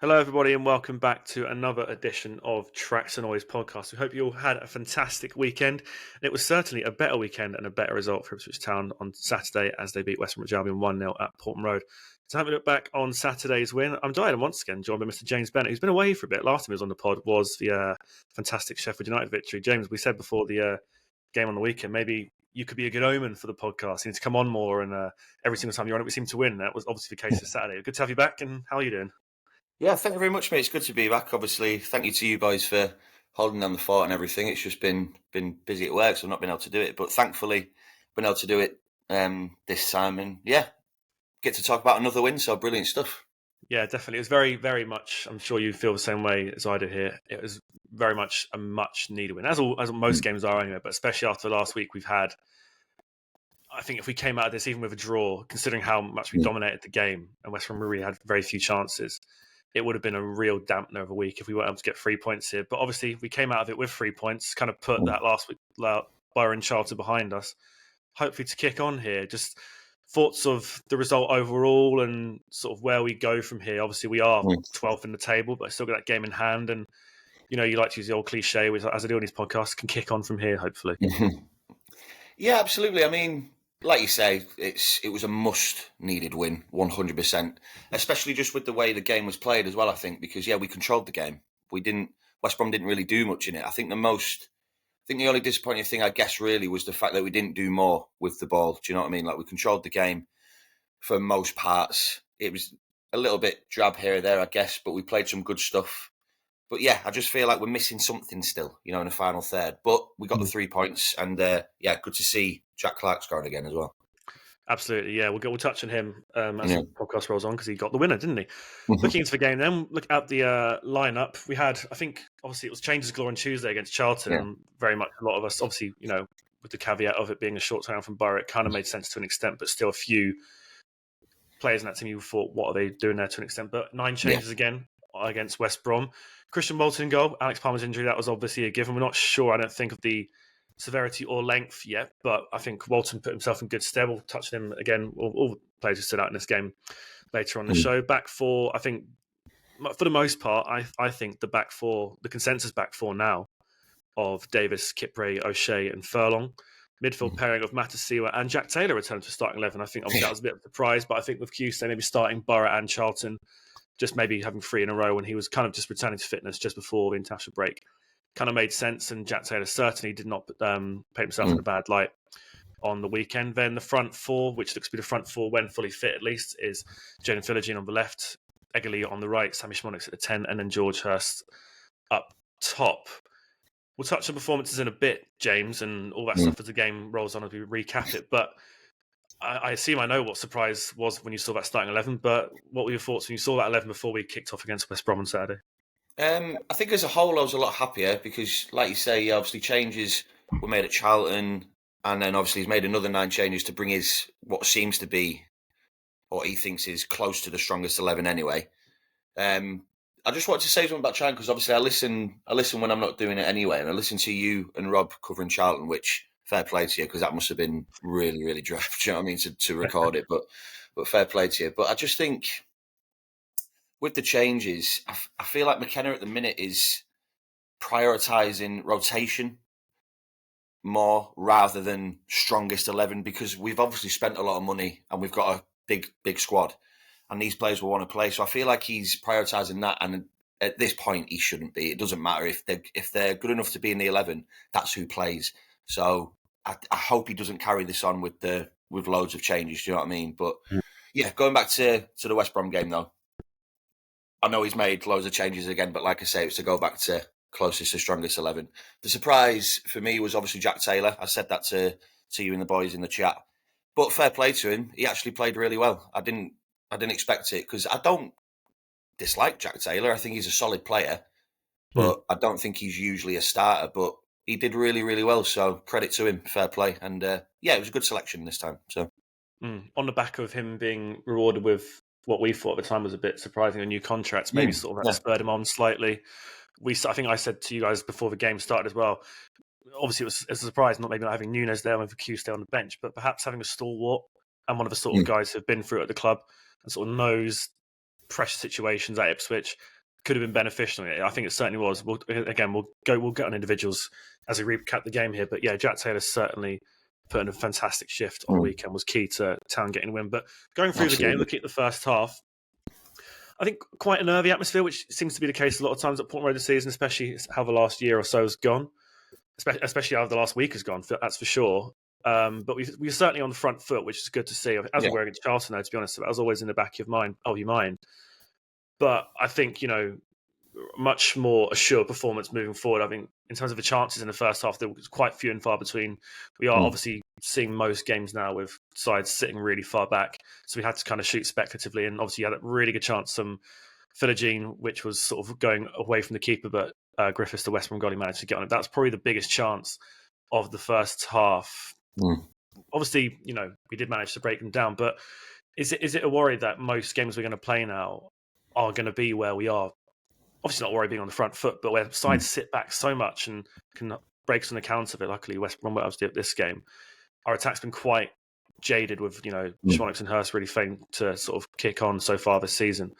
Hello, everybody, and welcome back to another edition of Tracks and Noise podcast. We hope you all had a fantastic weekend. It was certainly a better weekend and a better result for Ipswich Town on Saturday as they beat West Brom 1-0 at Portman Road. To have a look back on Saturday's win, I'm delighted once again joined by Mr. James Bennett, who's been away for a bit. Last time he was on the pod was the fantastic Sheffield United victory. James, we said before the game on the weekend, maybe you could be a good omen for the podcast. You need to come on more, and every single time you're on it, we seem to win. That was obviously the case this Saturday. Good to have you back, and how are you doing? Yeah, thank you very much, mate. It's good to be back. Obviously, thank you to you boys for holding down the fort and everything. It's just been busy at work, so I've not been able to do it. But thankfully, been able to do it this time, and yeah, get to talk about another win. So brilliant stuff. Yeah, definitely. It was very, very much. I'm sure you feel the same way as I did here. It was very much a much needed win, as most games are anyway. But especially after last week, we've had. I think if we came out of this even with a draw, considering how much we dominated the game, and West Brom really had very few chances, it would have been a real dampener of a week if we weren't able to get 3 points here. But obviously, we came out of it with 3 points, kind of put that last week Byron Charlton behind us. Hopefully, to kick on here, just thoughts of the result overall and sort of where we go from here. Obviously, we are 12th in the table, but I still got that game in hand. And, you know, you like to use the old cliche, which, as I do on these podcasts, can kick on from here, hopefully. Yeah, absolutely. I mean, like you say, it was a must-needed win, 100%. Especially just with the way the game was played as well. I think because we controlled the game. West Brom didn't really do much in it. I think the only disappointing thing, I guess, really was the fact that we didn't do more with the ball. Do you know what I mean? Like, we controlled the game for most parts. It was a little bit drab here or there, I guess, but we played some good stuff. But yeah, I just feel like we're missing something still, in the final third. But we got the 3 points, and good to see Jack Clarke scoring again as well. Absolutely, yeah. We'll touch on him as the podcast rolls on because he got the winner, didn't he? Looking into the game then, look at the lineup. We had, I think, obviously it was changes galore on Tuesday against Charlton. And very much a lot of us, obviously, with the caveat of it being a short turnaround from Borough, it kind of made sense to an extent, but still a few players in that team you thought, what are they doing there to an extent? But 9 changes again against West Brom. Christian Walton in goal. Alex Palmer's injury, that was obviously a given. We're not sure, I don't think, of the severity or length yet, but I think Walton put himself in good stead. We'll touch on him again. All the players who stood out in this game later on the show. Back four, I think, for the most part, I think the back four, the consensus back four now of Davis, Kipre, O'Shea and Furlong. Midfield pairing of Matasiwa and Jack Taylor returned to starting 11. I think obviously that was a bit of a surprise, but I think with Q maybe starting Borough and Charlton, just maybe having 3 in a row when he was kind of just returning to fitness just before the international break, kind of made sense. And Jack Taylor certainly did not paint himself in a bad light on the weekend. Then the front four, which looks to be the front four when fully fit at least, is Jaden Philogene on the left, Eggerly on the right, Sammy Schmonix at the 10, and then George Hurst up top. We'll touch on performances in a bit, James, and all that stuff as the game rolls on as we recap it. But I assume I know what surprise was when you saw that starting 11, but what were your thoughts when you saw that 11 before we kicked off against West Brom on Saturday? I think as a whole I was a lot happier because, like you say, obviously changes were made at Charlton, and then obviously he's made another 9 changes to bring his, what seems to be, what he thinks is close to the strongest 11 anyway. I just wanted to say something about Charlton because obviously I listen when I'm not doing it anyway, and I listen to you and Rob covering Charlton, which fair play to you because that must have been really, really drab. Do you know what I mean, to record it? But fair play to you. But I just think with the changes, I feel like McKenna at the minute is prioritising rotation more rather than strongest 11 because we've obviously spent a lot of money and we've got a big squad. And these players will want to play. So I feel like he's prioritising that. And at this point, he shouldn't be. It doesn't matter. If they're good enough to be in the 11, that's who plays. So I hope he doesn't carry this on with loads of changes. Do you know what I mean? But yeah, going back to the West Brom game, though, I know he's made loads of changes again. But like I say, it was to go back to closest to strongest 11. The surprise for me was obviously Jack Taylor. I said that to you and the boys in the chat. But fair play to him. He actually played really well. I didn't expect it because I don't dislike Jack Taylor. I think he's a solid player, but I don't think he's usually a starter. But he did really, really well. So credit to him. Fair play. And it was a good selection this time. So on the back of him being rewarded with what we thought at the time was a bit surprising, a new contract, maybe sort of that spurred him on slightly. I think I said to you guys before the game started as well. Obviously, it was a surprise not maybe not having Nunes there and Q stay on the bench, but perhaps having a stalwart and one of the sort of guys who've been through it at the club and sort of knows pressure situations at Ipswich could have been beneficial. I think it certainly was. We'll get on individuals as we recap the game here. But yeah, Jack Taylor certainly put in a fantastic shift on the weekend, was key to Town getting a win. But going through the game, looking at the first half, I think quite a nervy atmosphere, which seems to be the case a lot of times at Portman Road this season, especially how the last year or so has gone, especially how the last week has gone, that's for sure. But we're certainly on the front foot, which is good to see. As we were against Charlton, though, to be honest, that was always in the back of your mind. But I think, much more assured performance moving forward. I think in terms of the chances in the first half, there was quite few and far between. We are obviously seeing most games now with sides sitting really far back, so we had to kind of shoot speculatively. And obviously, you had a really good chance from Philogene, which was sort of going away from the keeper, but Griffiths, the West Brom goalie, managed to get on it. That's probably the biggest chance of the first half. Obviously, we did manage to break them down, but is it a worry that most games we're going to play now are going to be where we are? Obviously not worry being on the front foot, but where sides sit back so much and can break us on account of it. Luckily, West Brom were able to do it this game. Our attack's been quite jaded with, Schmonix and Hurst really failing to sort of kick on so far this season.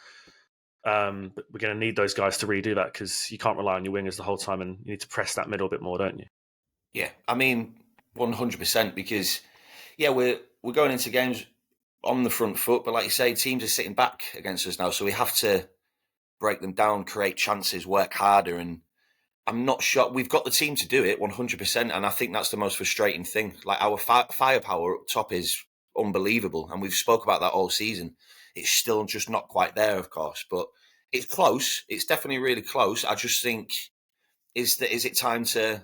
But we're going to need those guys to redo that, because you can't rely on your wingers the whole time, and you need to press that middle a bit more, don't you? Yeah, I mean, 100%, because, we're going into games on the front foot, but like you say, teams are sitting back against us now, so we have to break them down, create chances, work harder, and I'm not sure we've got the team to do it 100%, and I think that's the most frustrating thing. Like, our firepower up top is unbelievable, and we've spoke about that all season. It's still just not quite there, of course, but it's close. It's definitely really close. I just think, is it time to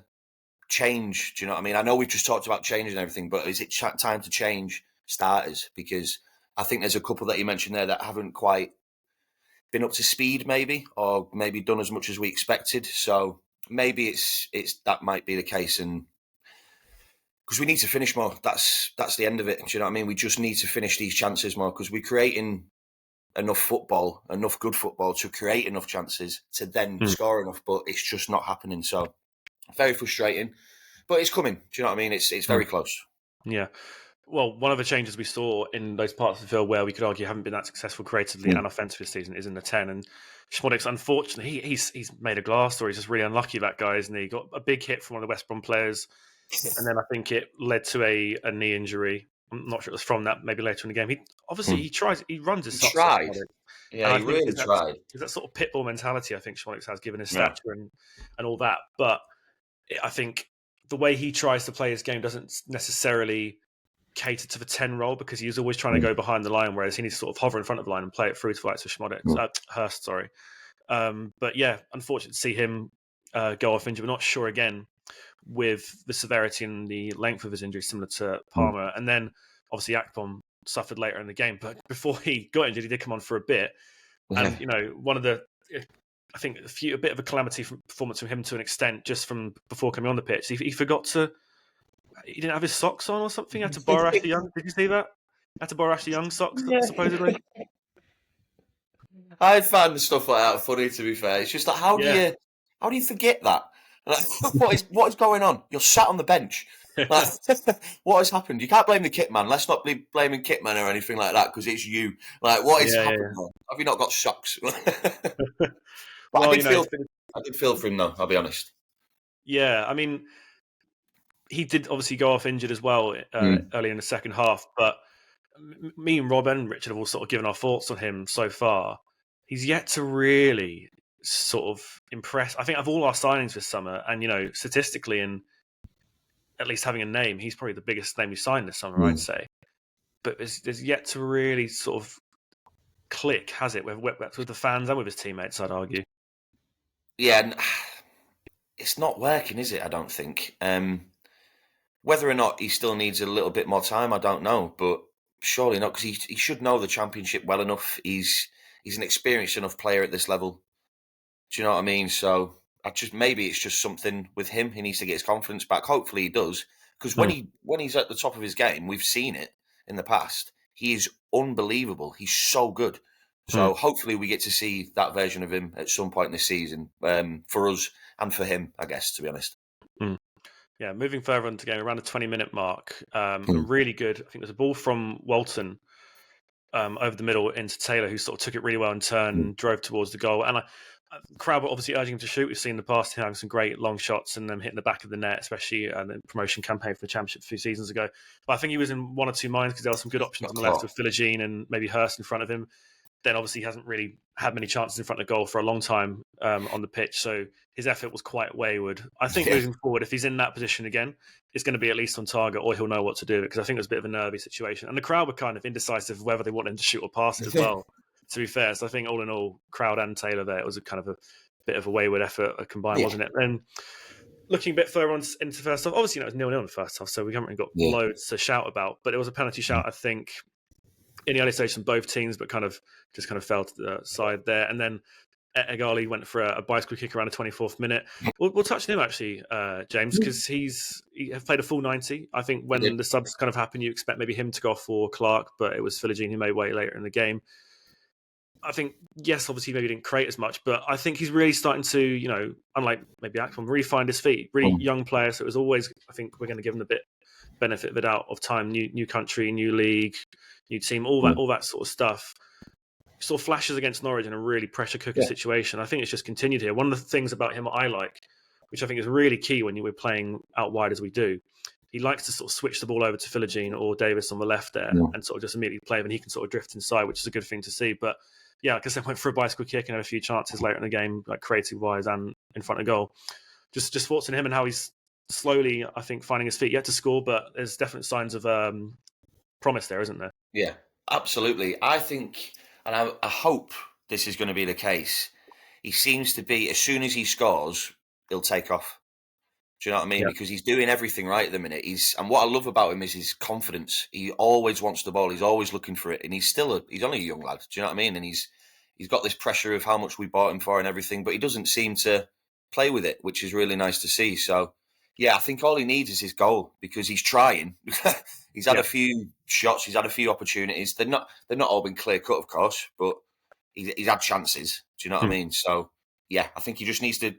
change? Do you know what I mean? I know we've just talked about changing everything, but is it time to change starters? Because I think there's a couple that you mentioned there that haven't quite been up to speed, maybe, or maybe done as much as we expected. So maybe it's that might be the case, and because we need to finish more. That's the end of it. Do you know what I mean? We just need to finish these chances more, because we're creating enough good football to create enough chances to then score enough, but it's just not happening. So very frustrating, but it's coming. Do you know what I mean? It's very close. Yeah. Well, one of the changes we saw in those parts of the field where we could argue haven't been that successful creatively and offensively this season is in the 10. And Schmodix, unfortunately, he's made a glass door. He's just really unlucky, that guy, isn't he? He got a big hit from one of the West Brom players, and then I think it led to a knee injury. I'm not sure it was from that, maybe later in the game. He runs his socks off. Yeah, he really tried. It's that sort of pitbull mentality I think Schmodix has, given his stature and all that. But I think the way he tries to play his game doesn't necessarily cater to the 10 role, because he's always trying to go behind the line, whereas he needs to sort of hover in front of the line and play it through to the likes of Hurst. But yeah, unfortunate to see him go off injured. We're not sure again with the severity and the length of his injury, similar to Palmer. And then obviously Akpom suffered later in the game, but before he got injured, he did come on for a bit. And one of the, I think a bit of a calamity performance from him to an extent, just from before coming on the pitch. He forgot to. He didn't have his socks on or something. He had to borrow Ashley Young. Did you see that? Had to borrow Ashley Young's socks, supposedly. I find stuff like that funny, to be fair. It's just like, how do you forget that? Like, what is going on? You're sat on the bench. Like, what has happened? You can't blame the kit man. Let's not be blaming kit man or anything like that, because it's you. Like, what is happening? Yeah. Have you not got socks? But well, I did feel for him, though, I'll be honest. Yeah, I mean, he did obviously go off injured as well early in the second half, but me and Rob and Richard have all sort of given our thoughts on him so far. He's yet to really sort of impress. I think of all our signings this summer, and statistically, and at least having a name, he's probably the biggest name we signed this summer, I'd say. But there's yet to really sort of click, has it, with the fans and with his teammates, I'd argue. Yeah, and it's not working, is it? I don't think. Whether or not he still needs a little bit more time, I don't know, but surely not, because he should know the Championship well enough. He's an experienced enough player at this level. Do you know what I mean? So maybe it's just something with him. He needs to get his confidence back. Hopefully he does, because when he's at the top of his game, we've seen it in the past. He is unbelievable. He's so good. So hopefully we get to see that version of him at some point this season, for us and for him, I guess, to be honest. Yeah, moving further into the game, around the 20-minute mark, really good. I think there's a ball from Walton over the middle into Taylor, who sort of took it really well in turn and drove towards the goal. And the crowd were obviously urging him to shoot. We've seen in the past him having some great long shots and them hitting the back of the net, especially in the promotion campaign for the Championship a few seasons ago. But I think he was in one or two minds because there were some good options on the left with Philogene and maybe Hurst in front of him. Then obviously he hasn't really had many chances in front of goal for a long time on the pitch. So his effort was quite wayward. I think moving forward, if he's in that position again, it's going to be at least on target or he'll know what to do, because I think it was a bit of a nervy situation. And the crowd were kind of indecisive of whether they wanted him to shoot or pass it as well, to be fair. So I think all in all, crowd and Taylor there, it was a kind of a bit of a wayward effort combined, wasn't it? And looking a bit further on into the first half, obviously it was 0-0 in the first half, so we haven't really got loads to shout about. But it was a penalty shout, I think, in the early stage from both teams, but kind of fell to the side there. And then Egali went for a bicycle kick around the 24th minute. We'll touch on him actually, James, because he played a full 90. I think when the subs kind of happen, you expect maybe him to go off for Clarke, but it was Philogene who made way later in the game. I think, yes, obviously maybe didn't create as much, but I think he's really starting to, unlike maybe Akpom, really find his feet. Really young player, so it was always, I think we're going to give him the benefit of the doubt of time. New country, new league, new team, all that sort of stuff. Saw flashes against Norwich in a really pressure cooker situation. I think it's just continued here. One of the things about him I like, which I think is really key when we're playing out wide as we do, he likes to sort of switch the ball over to Philogene or Davis on the left there and sort of just immediately play, and he can sort of drift inside, which is a good thing to see. But yeah, like I said, went for a bicycle kick and had a few chances later in the game, like creative-wise and in front of goal. Just thoughts on him and how he's slowly, I think, finding his feet. Yet to score, but there's definite signs of promise there, isn't there? Yeah, absolutely. I think, and I hope this is going to be the case, he seems to be, as soon as he scores, he'll take off. Do you know what I mean? Yeah. Because he's doing everything right at the minute. And what I love about him is his confidence. He always wants the ball. He's always looking for it. And he's only a young lad. Do you know what I mean? And he's got this pressure of how much we bought him for and everything, but he doesn't seem to play with it, which is really nice to see. So, yeah, I think all he needs is his goal, because he's trying. He's had a few shots. He's had a few opportunities. They're not all been clear cut, of course, but he's had chances. Do you know what I mean? So, yeah, I think he just needs to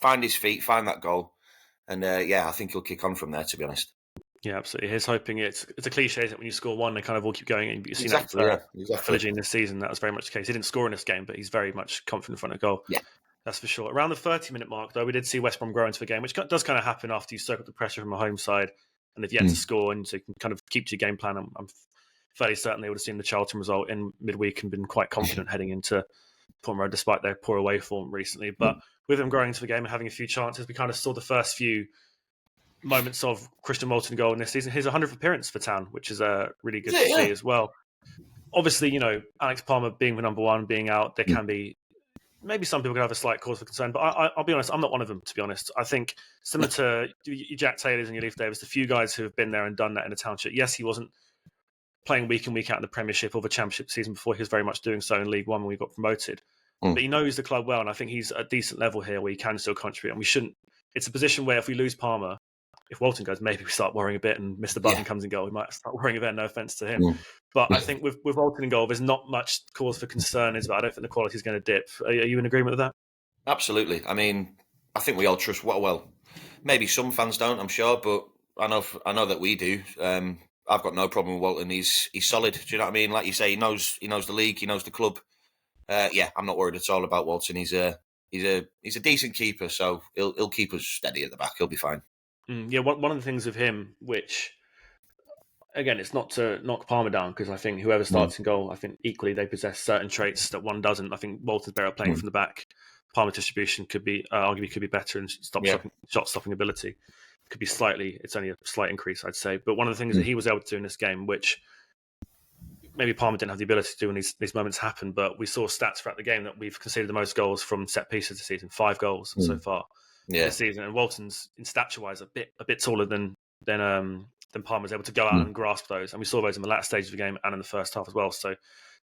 find his feet, find that goal. And I think he'll kick on from there, to be honest. Yeah, absolutely. He's hoping it's a cliche that when you score one, they kind of all keep going. And you've seen exactly, that for Philogene this season. That was very much the case. He didn't score in this game, but he's very much confident in front of goal. Yeah. That's for sure. Around the 30-minute mark, though, we did see West Brom grow into the game, which does kind of happen after you soak up the pressure from a home side and they've yet to score, and so you can kind of keep to your game plan. I'm fairly certain they would have seen the Charlton result in midweek and been quite confident heading into Portman Road, despite their poor away form recently. But with them growing into the game and having a few chances, we kind of saw the first few moments of Christian Walton goal in this season. His 100th appearance for Town, which is really good to see as well. Obviously, Alex Palmer being the number one, being out, there can be, maybe some people could have a slight cause for concern, but I'll be honest, I'm not one of them, to be honest. I think similar to your Jack Taylors and your Leif Davis, the few guys who have been there and done that in the Township, yes, he wasn't playing week in, week out in the Premiership or the Championship season before. He was very much doing so in League One when we got promoted. But he knows the club well, and I think he's at a decent level here where he can still contribute. And we shouldn't, it's a position where if we lose Palmer, if Walton goes, maybe we start worrying a bit, and Mr. Button comes in goal, we might start worrying a bit, no offence to him. But I think with Walton in goal, there's not much cause for concern, but I don't think the quality is going to dip. Are you in agreement with that? Absolutely. I mean, I think we all trust, well, maybe some fans don't, I'm sure, but I know that we do. I've got no problem with Walton. He's solid. Do you know what I mean? Like you say, he knows the league, he knows the club. I'm not worried at all about Walton. He's a decent keeper, so he'll keep us steady at the back. He'll be fine. One of the things with him, which, again, it's not to knock Palmer down, because I think whoever starts in goal, I think equally they possess certain traits that one doesn't. I think Walton's better at playing from the back. Palmer's distribution could be, arguably could be better, and shot stopping ability could be it's only a slight increase, I'd say. But one of the things that he was able to do in this game, which maybe Palmer didn't have the ability to do when these moments happen, but we saw stats throughout the game that we've conceded the most goals from set pieces this season, 5 goals so far. This season, and Walton's in stature-wise a bit taller than Palmer was able to go out and grasp those, and we saw those in the latter stage of the game and in the first half as well. So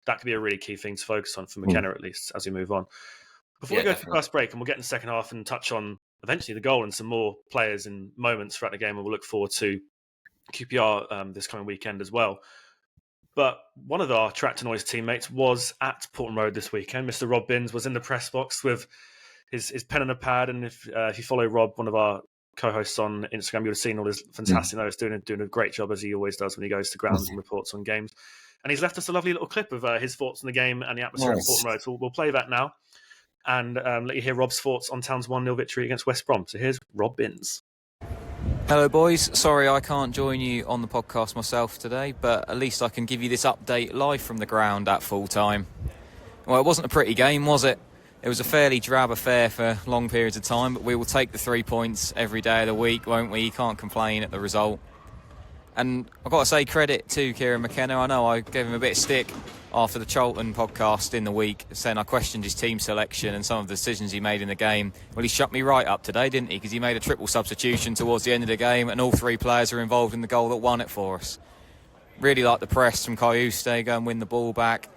that could be a really key thing to focus on for McKenna, at least, as we move on. Before we go to the first break, and we'll get in the second half and touch on eventually the goal and some more players and moments throughout the game, and we'll look forward to QPR this coming weekend as well. But one of our Tractor Noise teammates was at Portman Road this weekend. Mr. Rob Binns was in the press box with his pen and a pad, and if you follow Rob, one of our co-hosts on Instagram, you would have seen all his fantastic notes, doing a great job, as he always does when he goes to grounds and reports on games. and he's left us a lovely little clip of his thoughts on the game and the atmosphere at Portman Road. So we'll play that now and let you hear Rob's thoughts on Town's 1-0 victory against West Brom. So here's Rob Binns. Hello boys, sorry I can't join you on the podcast myself today, but at least I can give you this update live from the ground at full time. Well, it wasn't a pretty game, was it? It was a fairly drab affair for long periods of time, but we will take the 3 points every day of the week, won't we? You can't complain at the result. And I've got to say credit to Kieran McKenna. I know I gave him a bit of stick after the Charlton podcast in the week, saying I questioned his team selection and some of the decisions he made in the game. Well, he shut me right up today, didn't he? Because he made a triple substitution towards the end of the game and all 3 players are involved in the goal that won it for us. Really like the press from Kayuste, go and win the ball back.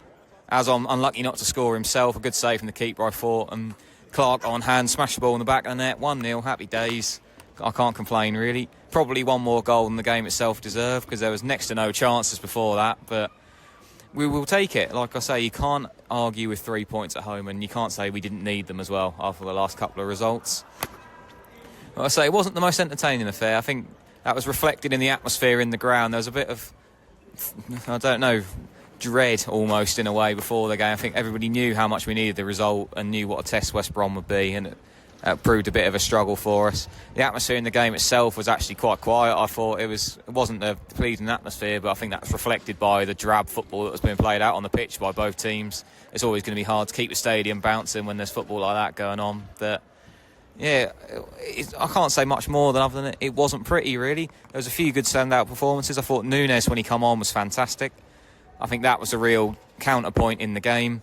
As I'm unlucky not to score himself, a good save from the keeper, I thought. And Clarke on hand, smashed the ball in the back of the net, 1-0, happy days. I can't complain, really. Probably one more goal than the game itself deserved because there was next to no chances before that, but we will take it. Like I say, you can't argue with 3 points at home, and you can't say we didn't need them as well after the last couple of results. Like I say, it wasn't the most entertaining affair. I think that was reflected in the atmosphere in the ground. There was a bit of, I don't know, dread almost in a way before the game. I think everybody knew how much we needed the result and knew what a test West Brom would be, and it proved a bit of a struggle for us. The atmosphere in the game itself was actually quite quiet. I thought it wasn't a pleasing atmosphere, but I think that's reflected by the drab football that was being played out on the pitch by both teams. It's always going to be hard to keep the stadium bouncing when there's football like that going on. But yeah, I can't say much more other than it wasn't pretty, really. There was a few good standout performances. I thought Nunes, when he come on, was fantastic. I think that was a real counterpoint in the game.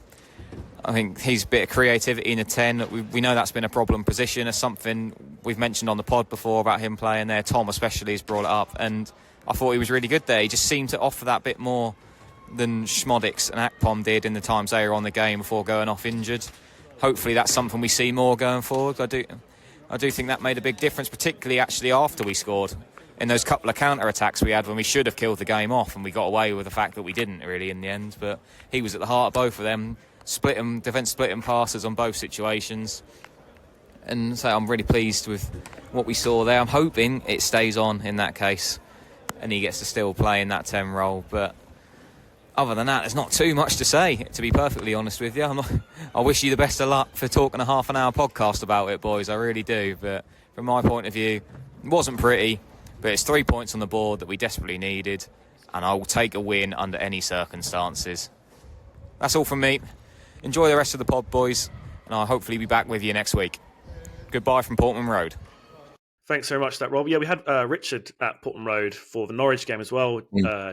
I think his bit of creativity in a 10, we know that's been a problem position. It's something we've mentioned on the pod before about him playing there. Tom especially has brought it up, and I thought he was really good there. He just seemed to offer that bit more than Schmodix and Akpom did in the times they were on the game before going off injured. Hopefully that's something we see more going forward. I do think that made a big difference, particularly actually after we scored. In those couple of counter-attacks we had when we should have killed the game off, and we got away with the fact that we didn't really in the end. But he was at the heart of both of them. Defence splitting passes on both situations, and so I'm really pleased with what we saw there. I'm hoping it stays on in that case and he gets to still play in that 10 role, but other than that there's not too much to say, to be perfectly honest with you. I wish you the best of luck for talking a half an hour podcast about it, boys, I really do, but from my point of view it wasn't pretty, but it's 3 points on the board that we desperately needed, and I will take a win under any circumstances. That's all from me. Enjoy the rest of the pod, boys, and I'll hopefully be back with you next week. Goodbye from Portman Road. Thanks very much for that, Rob. Yeah, we had Richard at Portman Road for the Norwich game as well,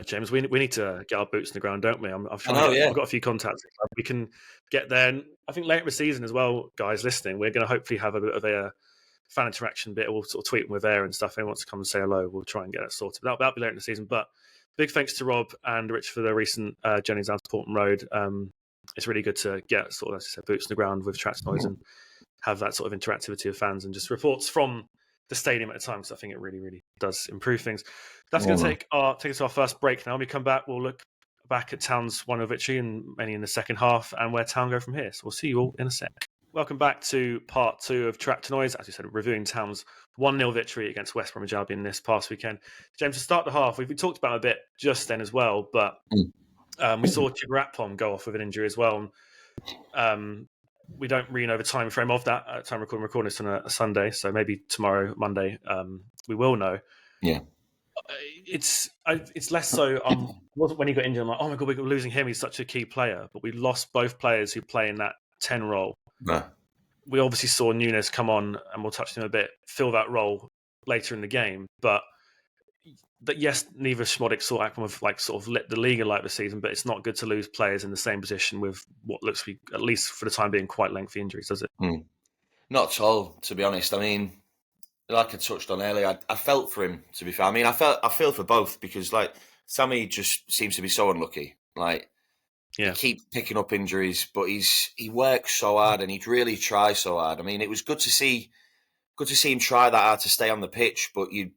James. We need to get our boots in the ground, don't we? I've got a few contacts. We can get there. And I think later in the season as well, guys listening, we're going to hopefully have a bit of a fan interaction bit. We'll sort of tweet when we're there and stuff. Anyone wants to come and say hello, we'll try and get that sorted. But that'll be later in the season. But big thanks to Rob and Rich for the recent journeys down to Portman Road. It's really good to get sort of, as I said, boots in the ground with Tracks Noise and have that sort of interactivity of fans and just reports from the stadium at the time. So I think it really, really does improve things. That's going to take us to our first break now. When we come back, we'll look back at Town's 1-0 victory and many in the second half and where Town go from here. So we'll see you all in a sec. Welcome back to part 2 of Track to Noise. As we said, reviewing Town's 1-0 victory against West Bromwich Albion this past weekend. James, to start the half, we talked about it a bit just then as well, but we saw Chigratpom go off with an injury as well. We don't really know the time frame of that at time recording this on a Sunday, so maybe tomorrow, Monday, we will know. Yeah, it's less so. It wasn't when he got injured. I'm like, oh my god, we're losing him. He's such a key player, but we lost both players who play in that 10 role. No. We obviously saw Nunes come on, and we'll touch on him a bit, fill that role later in the game, but. That yes, neither Schmodix or Akpom have sort of lit the league alight this season, but it's not good to lose players in the same position with what looks to be, at least for the time being, quite lengthy injuries, does it? Not at all, to be honest. I mean, like I touched on earlier, I felt for him, to be fair. I mean, I feel for both because, like, Sammy just seems to be so unlucky. Like, he keeps picking up injuries, but he works so hard and he really tries so hard. I mean, it was good to see him try that hard to stay on the pitch, but you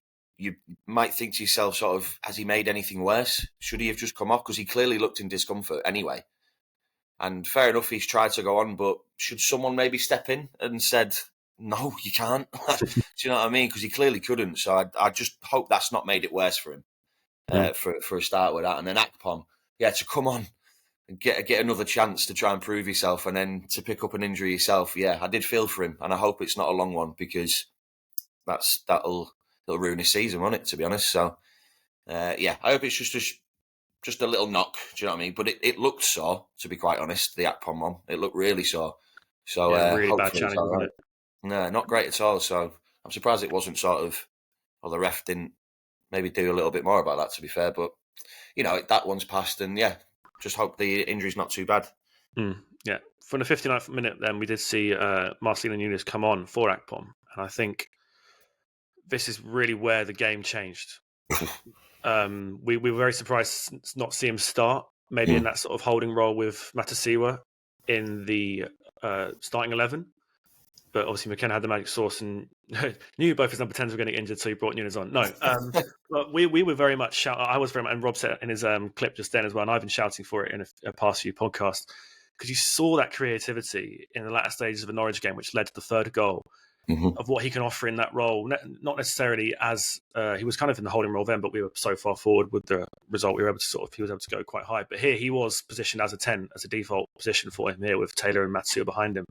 might think to yourself, sort of, has he made anything worse? Should he have just come off? Because he clearly looked in discomfort anyway. And fair enough, he's tried to go on, but should someone maybe step in and said, no, you can't? Do you know what I mean? Because he clearly couldn't. So I just hope that's not made it worse for him for a start with that. And then Akpom, to come on and get another chance to try and prove yourself, and then to pick up an injury yourself. Yeah, I did feel for him, and I hope it's not a long one, because that'll ruin his season, won't it? To be honest, so I hope it's just a little knock. Do you know what I mean? But it looked sore, to be quite honest. The Akpom one, it looked really sore. So really bad challenge, wasn't it? No, not great at all. So I'm surprised it wasn't sort of, or the ref didn't maybe do a little bit more about that, to be fair. But that one's passed, and just hope the injury's not too bad. Yeah, from the 59th minute, then we did see Marcelino Nunes come on for Akpom, and I think this is really where the game changed. We were very surprised to not see him start, maybe in that sort of holding role with Matasiwa in the starting 11. But obviously McKenna had the magic sauce and knew both his number 10s were going to get injured, so he brought Nunes on. No, but we were very much I was very much, and Rob said in his clip just then as well, and I've been shouting for it in a past few podcasts, because you saw that creativity in the latter stages of a Norwich game, which led to the third goal, of what he can offer in that role. Not necessarily as he was kind of in the holding role then, but we were so far forward with the result, he was able to go quite high. But here he was positioned as a 10, as a default position for him here, with Taylor and Matsuya behind him.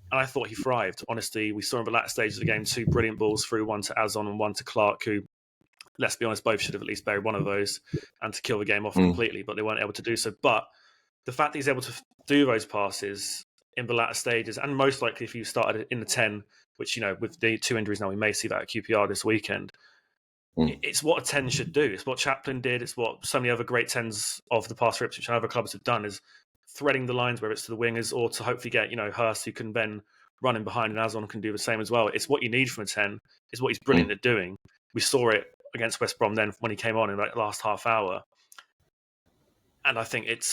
And I thought he thrived. Honestly, we saw in the latter stages of the game 2 brilliant balls through, one to Azon and one to Clarke, who, let's be honest, both should have at least buried one of those and to kill the game off completely, but they weren't able to do so. But the fact that he's able to do those passes in the latter stages, and most likely if you started in the 10, which, with the 2 injuries now, we may see that at QPR this weekend, it's what a 10 should do. It's what Chaplin did. It's what so many other great 10s of the past for Ipswich and other clubs have done, is threading the lines, whether it's to the wingers or to hopefully get, Hurst, who can then run in behind, and Azon can do the same as well. It's what you need from a 10. It's what he's brilliant at doing. We saw it against West Brom then when he came on in that last half hour. And I think it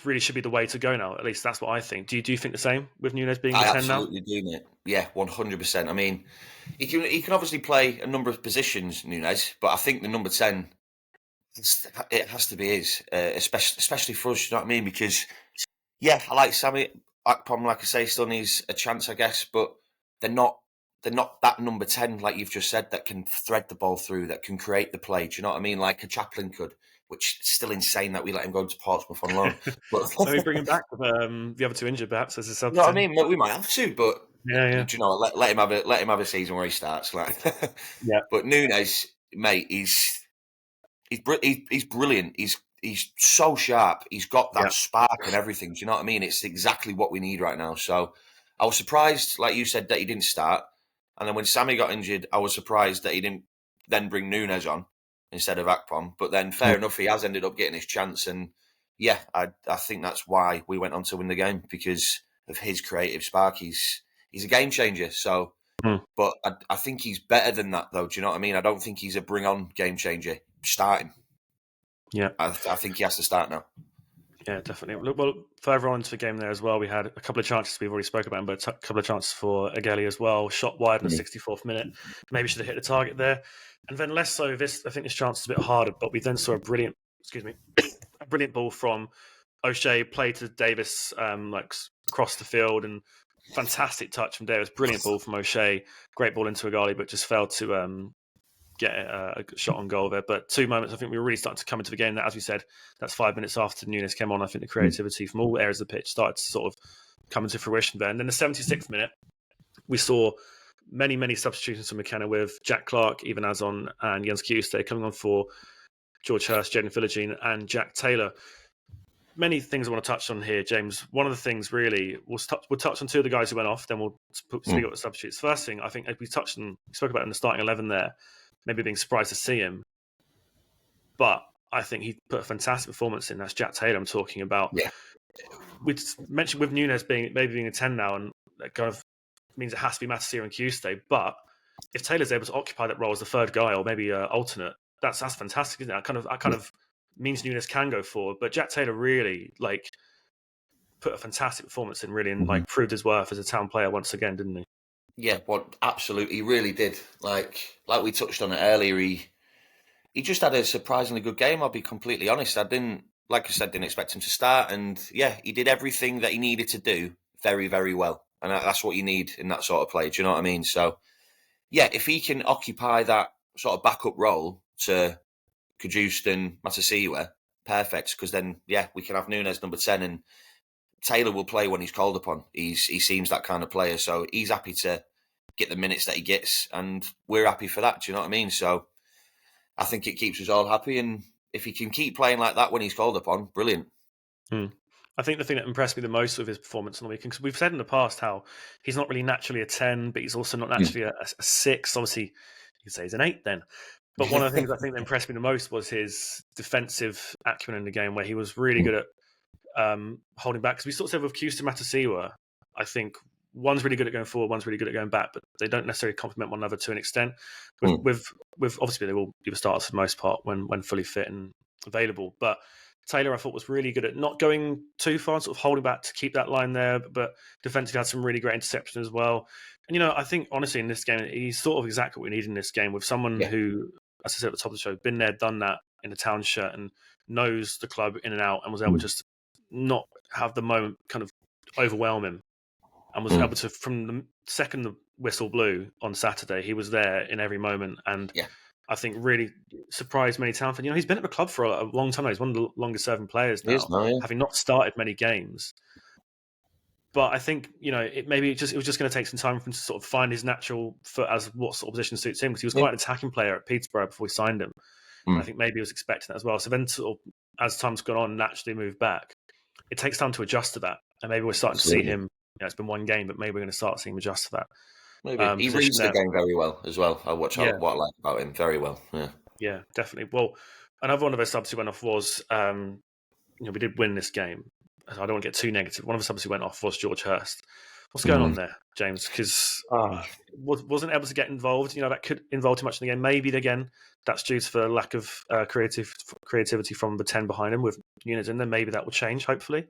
really should be the way to go now. At least that's what I think. Do you think the same with Nunes being the 10 now? I absolutely do, mate. Yeah, 100%. I mean, he can obviously play a number of positions, Nunes, but I think the number 10, it has to be his, especially for us, you know what I mean? Because, I like Sammy Akpom, like I say, still needs a chance, I guess, but they're not that number 10, like you've just said, that can thread the ball through, that can create the play. Do you know what I mean? Like a Chaplin could, which is still insane that we let him go to Portsmouth on loan. But maybe bring him back with the other 2 injured, perhaps, as a sub. You know what I mean? We might have to, but do you know, let him have a season where he starts. Like, But Nunes, mate, he's brilliant. He's so sharp. He's got that spark and everything. Do you know what I mean? It's exactly what we need right now. So I was surprised, like you said, that he didn't start. And then when Sammy got injured, I was surprised that he didn't then bring Nunes on instead of Akpom. But then, fair enough, he has ended up getting his chance. And I think that's why we went on to win the game, because of his creative spark. He's a game changer. So, but I think he's better than that, though. Do you know what I mean? I don't think he's a bring on game changer starting. Yeah, I think he has to start now. Yeah, definitely. Well, further on to the game there as well, we had a couple of chances we've already spoke about, but a couple of chances for Ageli as well. Shot wide in the 64th minute. Maybe should have hit the target there. And then less so, I think this chance is a bit harder, but we then saw a brilliant ball from O'Shea, play to Davis, across the field, and fantastic touch from Davis. Brilliant ball from O'Shea. Great ball into Ageli, but just failed to get a shot on goal there. But 2 moments, I think we were really starting to come into the game. That, as we said, that's 5 minutes after Nunes came on. I think the creativity from all areas of the pitch started to sort of come into fruition there. And then the 76th minute, we saw many, many substitutions from McKenna, with Jack Clarke, Even Azon, and Jens Kjustad coming on for George Hurst, Jaden Philogene, and Jack Taylor. Many things I want to touch on here, James. One of the things really, we'll touch on 2 of the guys who went off, then we'll speak about the substitutes. First thing, I think we spoke about in the starting 11 there, maybe being surprised to see him. But I think he put a fantastic performance in. That's Jack Taylor I'm talking about. Yeah. We mentioned with Nunes being a 10 now, and that kind of means it has to be Matasiwa and Kjustad. But if Taylor's able to occupy that role as the third guy, or maybe alternate, that's fantastic, isn't it? That kind of means Nunes can go forward. But Jack Taylor really put a fantastic performance in, really, and proved his worth as a Town player once again, didn't he? Yeah, well, absolutely, he really did. Like we touched on it earlier, he just had a surprisingly good game. I'll be completely honest. I didn't expect him to start, and he did everything that he needed to do very, very well, and that's what you need in that sort of play. Do you know what I mean? So, if he can occupy that sort of backup role to Kjustad and Matasiwa, perfect, because then, we can have Núñez number 10, and Taylor will play when he's called upon. He seems that kind of player, so he's happy to get the minutes that he gets, and we're happy for that. Do you know what I mean? So I think it keeps us all happy, and if he can keep playing like that when he's called upon, brilliant. I think the thing that impressed me the most with his performance on the weekend, because we've said in the past how he's not really naturally a 10, but he's also not naturally a 6. Obviously, you could say he's an 8 then. But one of the things I think that impressed me the most was his defensive acumen in the game, where he was really good at holding back. Because we sort of said with Houston Matasiwa, I think one's really good at going forward, one's really good at going back, but they don't necessarily complement one another to an extent. With obviously they will be the starters for the most part when fully fit and available. But Taylor, I thought, was really good at not going too far, sort of holding back to keep that line there, but defensively had some really great interceptions as well. And, I think, honestly, in this game, he's sort of exactly what we need in this game, with someone who, as I said at the top of the show, been there, done that in a Town shirt and knows the club in and out, and was able to just not have the moment kind of overwhelm him, and was able to, from the second the whistle blew on Saturday, he was there in every moment. And I think really surprised many Town fans. He's been at the club for a long time now. He's one of the longest serving players now, having not started many games. But I think, it was just going to take some time for him to sort of find his natural foot as what sort of position suits him, because he was quite an attacking player at Peterborough before we signed him. I think maybe he was expecting that as well. So then, sort of, as time's gone on, naturally moved back. It takes time to adjust to that, and maybe we're starting to see him. It's been one game, but maybe we're going to start seeing him adjust to that. Maybe he reads the game very well as well. I watch what I like about him very well. Yeah, definitely. Well, another one of our subs who went off was, we did win this game. I don't want to get too negative. One of the subs who went off was George Hurst. What's going on there, James? Because wasn't able to get involved. That could involve too much in the game. Maybe again, that's due to the lack of creativity from the 10 behind him with Núñez in there. Maybe that will change, hopefully.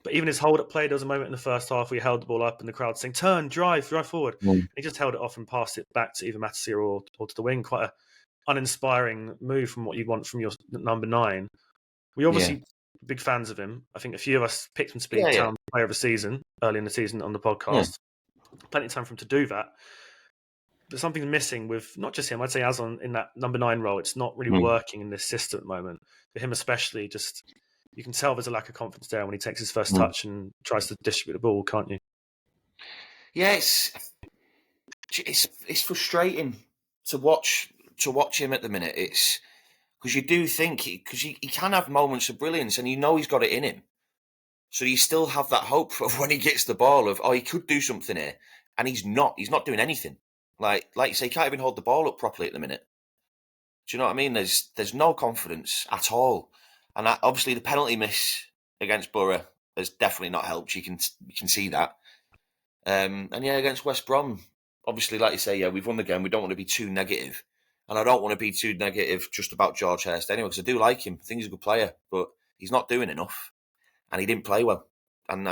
But even his hold-up play, there was a moment in the first half where he held the ball up and the crowd saying, turn, drive forward. And he just held it off and passed it back to either Matasiwa or to the wing. Quite an uninspiring move from what you want from your number 9. We obviously big fans of him. I think a few of us picked him to be Town Player of the Season early in the season on the podcast. Plenty of time for him to do that. But something's missing with not just him, I'd say Azon in that number 9 role. It's not really working in this system at the moment. For him especially, just... You can tell there's a lack of confidence there when he takes his first touch and tries to distribute the ball, can't you? Yeah, it's frustrating to watch him at the minute. It's because you do think because he can have moments of brilliance, and he's got it in him. So you still have that hope of when he gets the ball of he could do something here, and he's not. He's not doing anything. Like you say, he can't even hold the ball up properly at the minute. Do you know what I mean? There's no confidence at all. And obviously the penalty miss against Borough has definitely not helped. You can see that. And against West Brom, obviously, like you say, we've won the game. We don't want to be too negative. And I don't want to be too negative just about George Hurst anyway, because I do like him. I think he's a good player, but he's not doing enough. And he didn't play well. And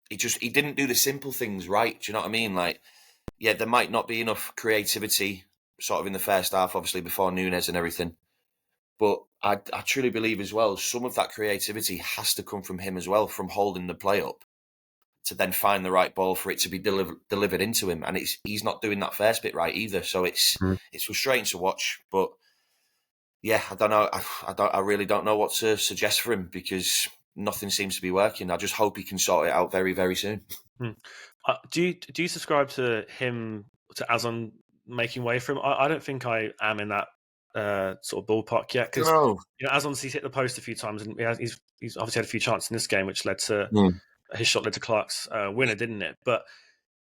he didn't do the simple things right. Do you know what I mean? Like, there might not be enough creativity sort of in the first half, obviously, before Núñez and everything. But I truly believe as well, some of that creativity has to come from him as well, from holding the play up to then find the right ball for it to be delivered into him. And he's not doing that first bit right either. So it's frustrating to watch. But I don't know. I really don't know what to suggest for him, because nothing seems to be working. I just hope he can sort it out very, very soon. Do you subscribe to him, to Azon making way for him? I don't think I am in that sort of ballpark yet, because Azon's hit the post a few times, and he's obviously had a few chances in this game, which led to his shot led to Clarke's winner, didn't it? But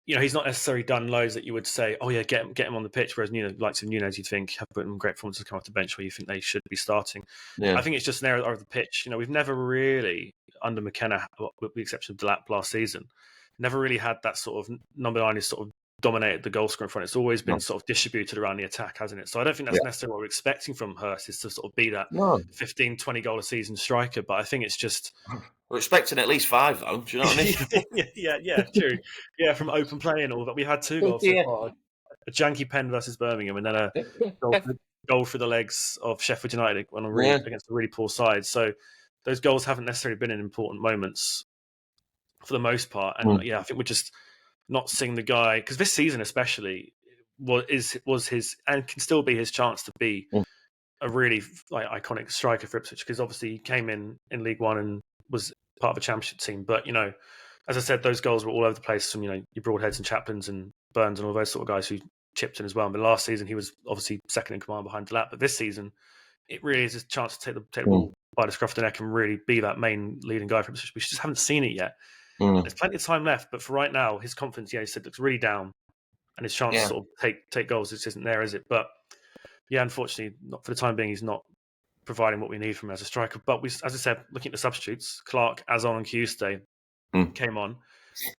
he's not necessarily done loads that you would say, get him on the pitch. Whereas likes of Núñez, you'd think have put in great performances to come off the bench where you think they should be starting. I think it's just an area of the pitch. We've never really, under McKenna, with the exception of Delap last season, never really had that sort of number 9 is sort of dominated the goal scoring front. It's always been sort of distributed around the attack, hasn't it? So I don't think that's necessarily what we're expecting from Hurst, is to sort of be that 15, 20 goal a season striker. But I think it's just... We're expecting at least 5, though. Do you know what I mean? yeah, true. Yeah, from open play and all that. We had 2 goals so far. A janky pen versus Birmingham, and then a goal through the legs of Sheffield United against a really poor side. So those goals haven't necessarily been in important moments for the most part. And I think we're just not seeing the guy, because this season especially was his, and can still be his chance to be a really iconic striker for Ipswich, because obviously he came in League One and was part of a Championship team. But as I said, those goals were all over the place from your Broadheads and Chaplins and Burns and all those sort of guys who chipped in as well. But last season he was obviously second in command behind Delap. But this season, it really is a chance to take the ball by the scruff of the neck and really be that main leading guy for Ipswich. We just haven't seen it yet. There's plenty of time left, but for right now, his confidence, he said, looks really down, and his chance to sort of take goals just isn't there, is it? But yeah, unfortunately, not for the time being, he's not providing what we need from him as a striker. But we, as I said, looking at the substitutes, Clarke, Azon, and Tuesday came on,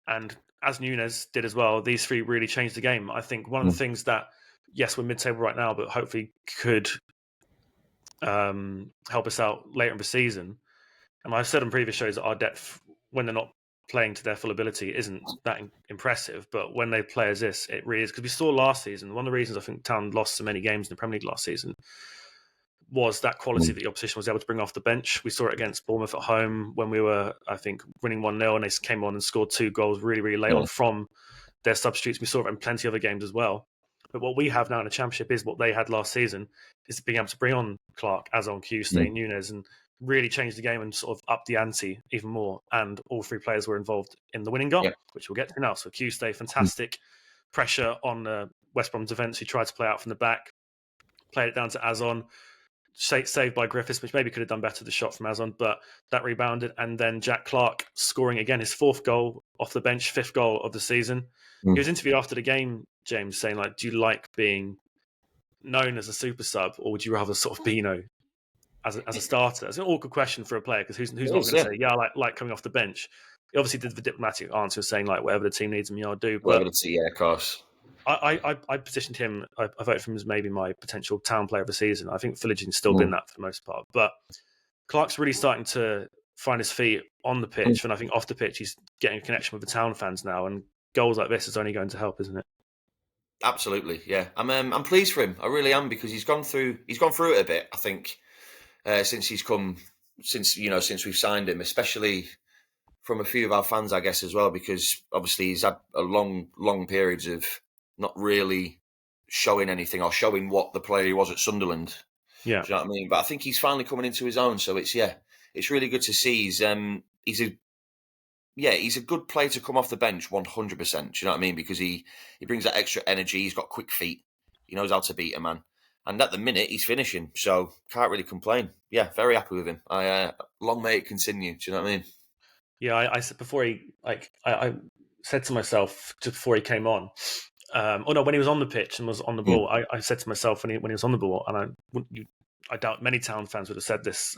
and as Nunes did as well, these three really changed the game. I think one of the things that, yes, we're mid-table right now, but hopefully could help us out later in the season. And I've said on previous shows that our depth, when they're not playing to their full ability, isn't that impressive. But when they play as this, it really is. Because we saw last season, one of the reasons I think Town lost so many games in the Premier League last season was that quality that the opposition was able to bring off the bench. We saw it against Bournemouth at home when we were, I think, winning 1-0, and they came on and scored 2 goals really, really late on from their substitutes. We saw it in plenty of other games as well. But what we have now in the Championship is what they had last season, is being able to bring on Clarke, Azon, Tuesday, Nunes, and really change the game and sort of up the ante even more. And all 3 players were involved in the winning goal, which we'll get to now. So Tuesday, fantastic pressure on West Brom defence, who tried to play out from the back, played it down to Azon, saved by Griffiths, which maybe could have done better, the shot from Azon, but that rebounded. And then Jack Clarke scoring again his 4th goal off the bench, 5th goal of the season. He was interviewed after the game, James, saying, like, do you like being known as a super sub, or would you rather sort of be, as a starter? It's an awkward question for a player, because who's not going to say, yeah, I like coming off the bench. He obviously did the diplomatic answer, saying, like, whatever the team needs me, I'll do. But of course. I positioned him, I voted for him as maybe my potential Town player of the season. I think Philogene still been that for the most part. But Clarke's really starting to find his feet on the pitch, and I think off the pitch he's getting a connection with the Town fans now, and goals like this is only going to help, isn't it? Absolutely, yeah. I'm pleased for him. I really am, because he's gone through it a bit, I think, since we've signed him, especially from a few of our fans, I guess, as well, because obviously he's had a long periods of not really showing anything or showing what the player he was at Sunderland. Yeah. Do you know what I mean? But I think he's finally coming into his own. So it's really good to see. He's a good player to come off the bench 100%. Do you know what I mean? Because he brings that extra energy. He's got quick feet. He knows how to beat a man. And at the minute, he's finishing. So can't really complain. Yeah, very happy with him. Long may it continue. Do you know what I mean? Yeah, I said before I said to myself just before he came on, when he was on the pitch and was on the ball, I said to myself when he was on the ball, and I doubt many Town fans would have said this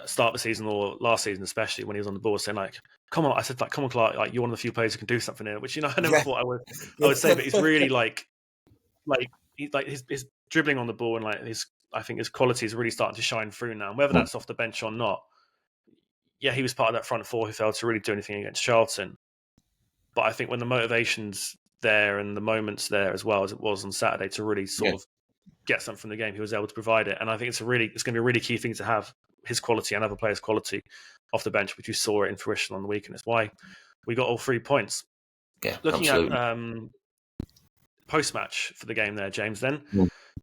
start of the season or last season, especially when he was on the ball, saying like, "Come on," I said, like, "Come on, Clarke, like you're one of the few players who can do something here," which I never thought I would say, but he's really like his dribbling on the ball and I think his quality is really starting to shine through now. And whether that's off the bench or not, yeah, he was part of that front 4 who failed to really do anything against Charlton. But I think when the motivation's there and the moment's there as well as it was on Saturday to really sort of get something from the game, he was able to provide it. And I think it's going to be a really key thing to have his quality and other players' quality off the bench, which you saw it in fruition on the weekend. It's why we got all 3 points. Yeah, looking absolutely. At post-match for the game there, James, then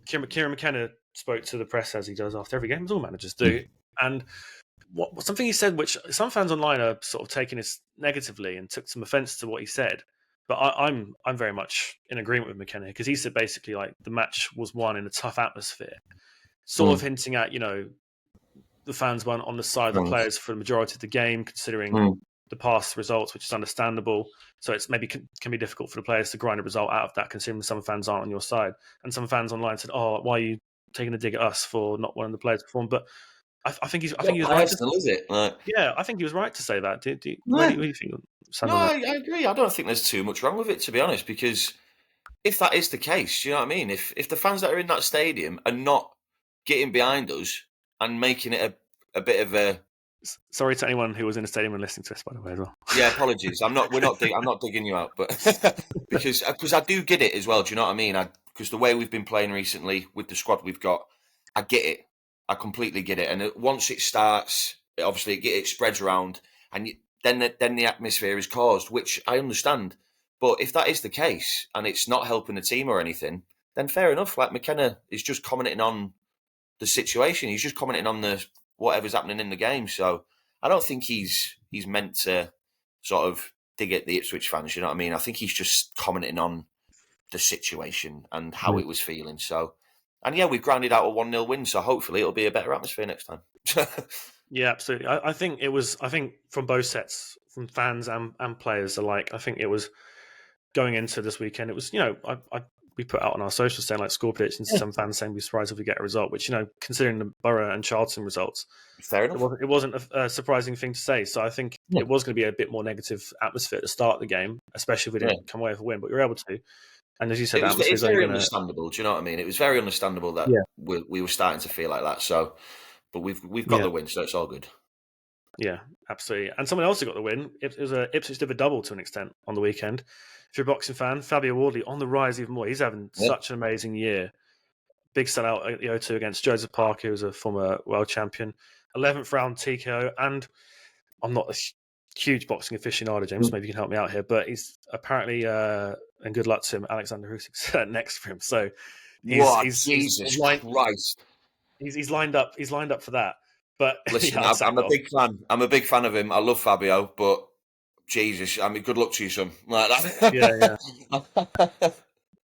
Kieran McKenna spoke to the press, as he does after every game, as all managers do. And something he said, which some fans online are sort of taking this negatively and took some offence to what he said. But I'm very much in agreement with McKenna, because he said basically like the match was won in a tough atmosphere, sort of hinting at the fans weren't on the side of the players for the majority of the game, considering the past results, which is understandable. So it's maybe can be difficult for the players to grind a result out of that, considering some fans aren't on your side. And some fans online said, "Oh, why are you taking a dig at us for not wanting the players to perform?" But I think he was right. Is it? Yeah, I think he was right to say that. What do you think? I agree. I don't think there's too much wrong with it, to be honest, because if that is the case, you know what I mean? If the fans that are in that stadium are not getting behind us and making it a bit of a... Sorry to anyone who was in the stadium and listening to us, by the way, as well. Yeah, apologies. I'm not digging you out, but because I do get it as well. Do you know what I mean? Because the way we've been playing recently with the squad we've got, I get it. I completely get it. And once it starts, it spreads around, and then the atmosphere is caused, which I understand. But if that is the case and it's not helping the team or anything, then fair enough. Like McKenna is just commenting on the situation. He's just commenting on the whatever's happening in the game. So I don't think he's meant to sort of dig at the Ipswich fans. You know what I mean? I think he's just commenting on the situation and how it was feeling. So, and yeah, we've grounded out a 1-0 win. So hopefully it'll be a better atmosphere next time. Yeah, absolutely. I think it was. I think from both sets, from fans and players alike, I think it was going into this weekend. It was, we put out on our social saying like score predictions. Some fans saying we'd be surprised if we get a result, which considering the Borough and Charlton results, fair enough. It wasn't a surprising thing to say. So I think it was going to be a bit more negative atmosphere at the start of the game, especially if we didn't come away with a win. But we were able to. And as you said, it's very understandable. Do you know what I mean? It was very understandable that we were starting to feel like that. So, but we've got the win, so it's all good. Yeah, absolutely. And someone else who got the win. It was Ipswich did a double to an extent on the weekend. If you're a boxing fan, Fabio Wardley on the rise even more. He's having such an amazing year. Big sellout at the O2 against Joseph Parker, who's a former world champion. 11th round TKO. And I'm not a huge boxing aficionado, James. Maybe you can help me out here. But he's apparently, and good luck to him, Alexander Usyk's next for him. So Jesus Christ. He's lined up for that. But listen, I'm a big fan. I'm a big fan of him. I love Fabio, but Jesus, I mean, good luck to you, son. Like that. Yeah.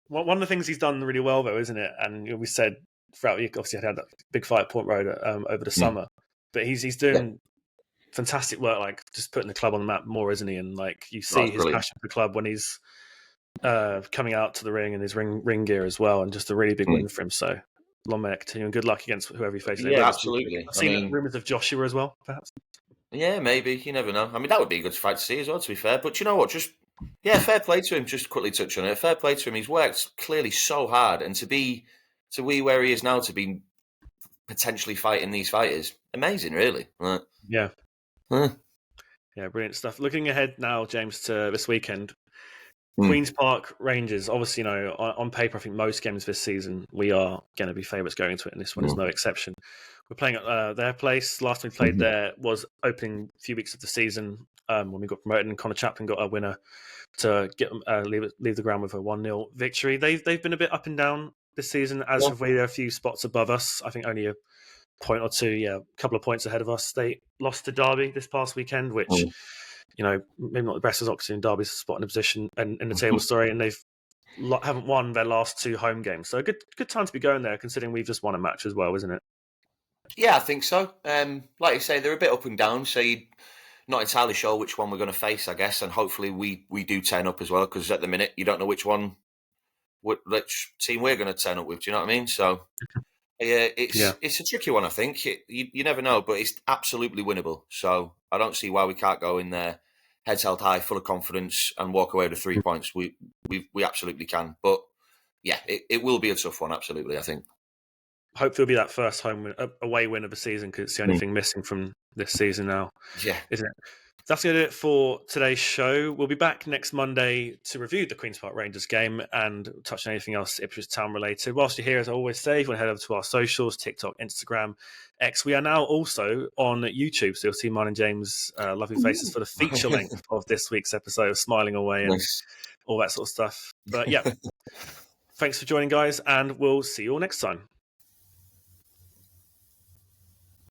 One of the things he's done really well, though, isn't it? And we said throughout, obviously, had that big fight at Portman Road over the summer, but he's doing fantastic work, like just putting the club on the map more, isn't he? And like you see his passion for the club when he's coming out to the ring in his ring gear as well, and just a really big win for him. So long may it continue, and good luck against whoever he faces. Yeah, absolutely. I've seen rumours of Joshua as well, perhaps. Yeah, maybe. You never know. I mean, that would be a good fight to see as well, to be fair. But you know what? Fair play to him. Just quickly touch on it. Fair play to him. He's worked clearly so hard, and to be where he is now, to be potentially fighting these fighters, amazing, really. Yeah. Yeah, brilliant stuff. Looking ahead now, James, to this weekend. Queen's Park Rangers, obviously, on paper, I think most games this season, we are going to be favourites going into it, and this one is no exception. We're playing at their place. Last time we played there was opening few weeks of the season when we got promoted, and Connor Chaplin got our winner to get leave the ground with a 1-0 victory. They've been a bit up and down this season, as have we. They're a few spots above us. I think only a point or two, a couple of points ahead of us. They lost to Derby this past weekend, which... maybe not the best result considering Derby's spot in the position and in the table, and they've haven't won their last two home games. So a good time to be going there, considering we've just won a match as well, isn't it? Yeah, I think so. Like you say, they're a bit up and down, so you're not entirely sure which one we're going to face, I guess, and hopefully we do turn up as well, because at the minute you don't know which team we're going to turn up with. Do you know what I mean? So it's a tricky one, I think. You never know, but it's absolutely winnable. So I don't see why we can't go in there, heads held high, full of confidence, and walk away with 3 points. We absolutely can. But yeah, it will be a tough one, absolutely, I think. Hopefully it'll be that first away win of the season, because it's the only thing missing from this season now, isn't it? That's going to do it for today's show. We'll be back next Monday to review the Queen's Park Rangers game and touch on anything else Ipswich Town related. Whilst you're here, as I always say, if you want to head over to our socials, TikTok, Instagram, X. We are now also on YouTube, so you'll see mine and James' lovely faces for the feature length of this week's episode of Smiling Away and all that sort of stuff. But yeah, thanks for joining, guys, and we'll see you all next time.